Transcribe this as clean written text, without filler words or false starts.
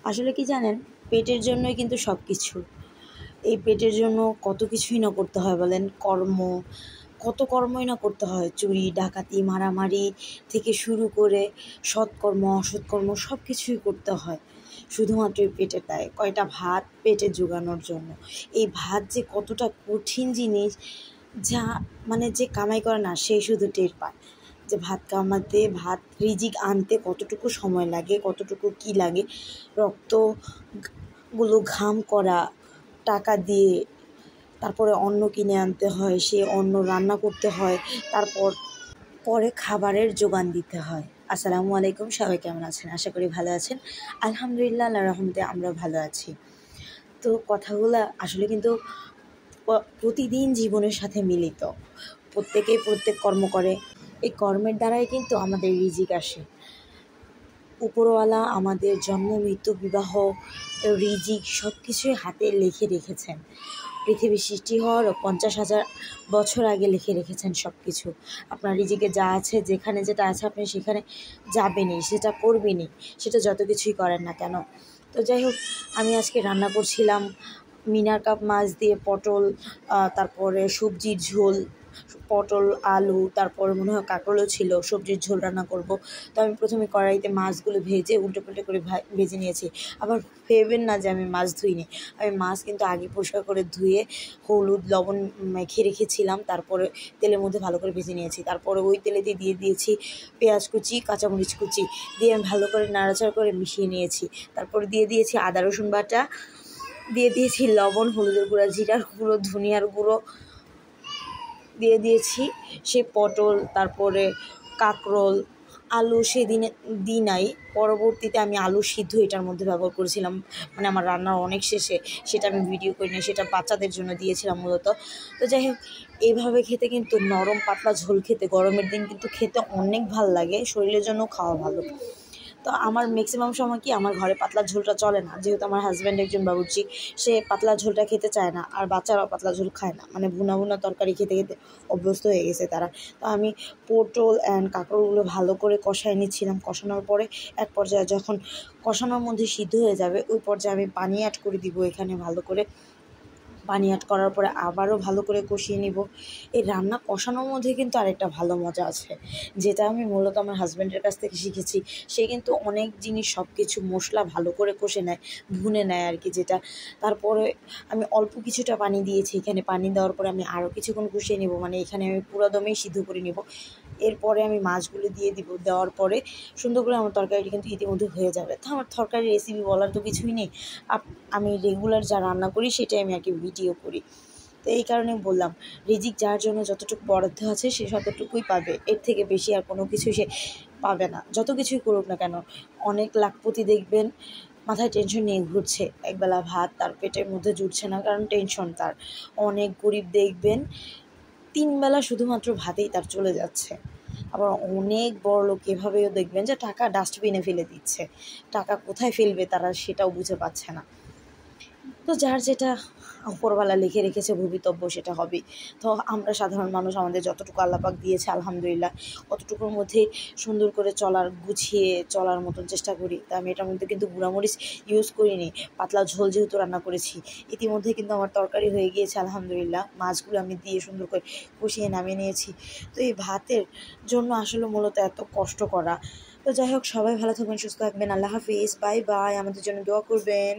আসলে কি জানেন, পেটের জন্যই কিন্তু সব কিছু। এই পেটের জন্য কত কিছুই না করতে হয় বলেন, কত কর্মই না করতে হয়। চুরি ডাকাতি মারামারি থেকে শুরু করে সৎকর্ম অসৎকর্ম সব কিছুই করতে হয় শুধুমাত্র এই পেটের দায়ে, কয়টা ভাত পেটে জোগানোর জন্য। এই ভাত যে কতটা কঠিন জিনিস, যা মানে যে কামাই করে না সেই শুধু টের পায় যে ভাত কামাতে, ভাত রিজিক আনতে কতটুকু সময় লাগে, কতটুকু কি লাগে। রক্তগুলো ঘাম করা, টাকা দিয়ে তারপরে অন্ন কিনে আনতে হয়, সে অন্ন রান্না করতে হয়, পরে খাবারের যোগান দিতে হয়। আসসালামু আলাইকুম, সবাই কেমন আছেন? আশা করি ভালো আছেন। আলহামদুলিল্লাহ, আল্লাহর রহমতে আমরা ভালো আছি। তো কথাগুলো আসলে কিন্তু প্রতিদিন জীবনের সাথে মিলিত। প্রত্যেকেই প্রত্যেক কর্ম করে, এই কর্মের দ্বারাই কিন্তু আমাদের রিজিক আসে। উপরওয়ালা আমাদের জন্ম মৃত্যু বিবাহ রিজিক সব কিছুই হাতে লিখে রেখেছেন। পৃথিবী সৃষ্টি হওয়ার 50,000 বছর আগে লিখে রেখেছেন সব কিছু। আপনার রিজিকে যা আছে, যেখানে যেটা আছে আপনি সেখানে যাবেনই, সেটা করবেনই, সেটা যত কিছুই করেন না কেন। তো যাই হোক, আমি আজকে রান্না করছিলাম মিনার কাপ মাছ দিয়ে পটল, তারপরে সবজির ঝোল, পটল আলু, তারপরে মনে হয় কাঁকরোলও ছিল, সবজির ঝোল রান্না করব। তো আমি প্রথমে কড়াইতে মাছগুলো ভেজে উল্টে পাল্টে করে ভেজে নিয়েছি। আবার ভেবেন না যে আমি মাছ ধুইনি, আমি মাছ কিন্তু আগে পরিষ্কার করে ধুয়ে হলুদ লবণ মেখে রেখেছিলাম, তারপরে তেলের মধ্যে ভালো করে ভেজে নিয়েছি। তারপরে ওই তেলে দিয়ে দিয়েছি পেঁয়াজ কুচি, কাঁচামরিচ কুচি দিয়ে আমি ভালো করে নাড়াচাড়া করে মিশিয়ে নিয়েছি। তারপরে দিয়ে দিয়েছি আদা রসুন বাটা, দিয়ে দিয়েছি লবণ, হলুদের গুঁড়া, জিরার গুঁড়ো, ধনিয়ার গুঁড়ো, দিয়ে দিয়েছি সে পটল, তারপরে কাঁকরোল, আলু সেদিনে দিই নাই, পরবর্তীতে আমি আলু সিদ্ধ এটার মধ্যে ব্যবহার করেছিলাম। মানে আমার রান্নার অনেক শেষে সেটা আমি ভিডিও করি না, সেটা বাচ্চাদের জন্য দিয়েছিলাম মূলত। তো যাই হোক, এইভাবে খেতে কিন্তু নরম পাতলা ঝোল খেতে গরমের দিন কিন্তু খেতে অনেক ভাল লাগে, শরীরের জন্য খাওয়া ভালো। তো আমার ম্যাক্সিমাম সময় কি, আমার ঘরে পাতলা ঝোলটা চলে না, যেহেতু আমার হাজব্যান্ড একজন বাবুর্চি, সে পাতলা ঝোলটা খেতে চায় না, আর বাচ্চারাও পাতলা ঝোল খায় না, মানে ভুনা ভুনা তরকারি খেতে খেতে অভ্যস্ত হয়ে গেছে তারা। তো আমি পটল অ্যান্ড কাঁকরোলগুলো ভালো করে কষায় নিচ্ছিলাম। কষানোর পরে এক পর্যায়ে যখন কষানোর মধ্যে সিদ্ধ হয়ে যাবে, ওই পর্যায়ে আমি পানি অ্যাড করে দিব এখানে। ভালো করে পানি অ্যাড করার পরে আবারও ভালো করে কষিয়ে নিব। এই রান্না কষানোর মধ্যে কিন্তু আরেকটা ভালো মজা আছে, যেটা আমি মূলত আমার হাজব্যান্ডের কাছ থেকে শিখেছি। সে কিন্তু অনেক জিনিস, সব কিছু মশলা ভালো করে কষে নেয়, ভুনে নেয় আর কি, যেটা। তারপরে আমি অল্প কিছুটা পানি দিয়েছি এখানে। পানি দেওয়ার পরে আমি আরও কিছুক্ষণ কষিয়ে নেব, মানে এখানে আমি পুরো দমেই সিদ্ধ করে নেব। এরপরে আমি মাছগুলো দিয়ে দিব, দেওয়ার পরে সুন্দর করে আমার তরকারিটি কিন্তু ইতিমধ্যে হয়ে যাবে। তো আমার তরকারির রেসিপি বলার তো কিছুই নেই, আমি রেগুলার যা রান্না করি সেটাই আমি আর কি ভিডিও করি। তো এই কারণে বললাম, রিজিক যার জন্য যতটুকু বরাদ্দ আছে সে ততটুকুই পাবে, এর থেকে বেশি আর কোনো কিছু সে পাবে না, যত কিছুই করুক না কেন। অনেক লাখপতি দেখবেন মাথায় টেনশন নিয়ে ঘুরছে, একবেলা ভাত তার পেটের মধ্যে জুটছে না, কারণ টেনশন তার। অনেক গরিব দেখবেন 3 বেলা শুধুমাত্র ভাতেই তার চলে যাচ্ছে। আবার অনেক বড়লোক এভাবেও দেখবেন যে টাকা ডাস্টবিনে ফেলে দিচ্ছে, টাকা কোথায় ফেলবে তারা সেটাও বুঝে পাচ্ছে না। তো যার যেটা উপরওয়ালা লিখে রেখেছে ভবিতব্য, সেটা হবেই। তো আমরা সাধারণ মানুষ, আমাদের যতটুকু আল্লাহ পাক দিয়েছে আলহামদুলিল্লাহ, অতটুকুর মধ্যে সুন্দর করে গুছিয়ে চলার মতন চেষ্টা করি। তা আমি এটার মধ্যে কিন্তু গুঁড়ামরিচ ইউজ করিনি, পাতলা ঝোল যেহেতু রান্না করেছি। ইতিমধ্যে কিন্তু আমার তরকারি হয়ে গিয়েছে আলহামদুলিল্লাহ, মাছগুলো আমি দিয়ে সুন্দর করে কষিয়ে নামিয়ে নিয়েছি। তো এই ভাতের জন্য আসলে মূলত এত কষ্ট করা। তো যাই হোক, সবাই ভালো থাকবেন, সুস্থ থাকবেন, আল্লাহ হাফিজ, বাই বাই, আমাদের জন্য দোয়া করবেন।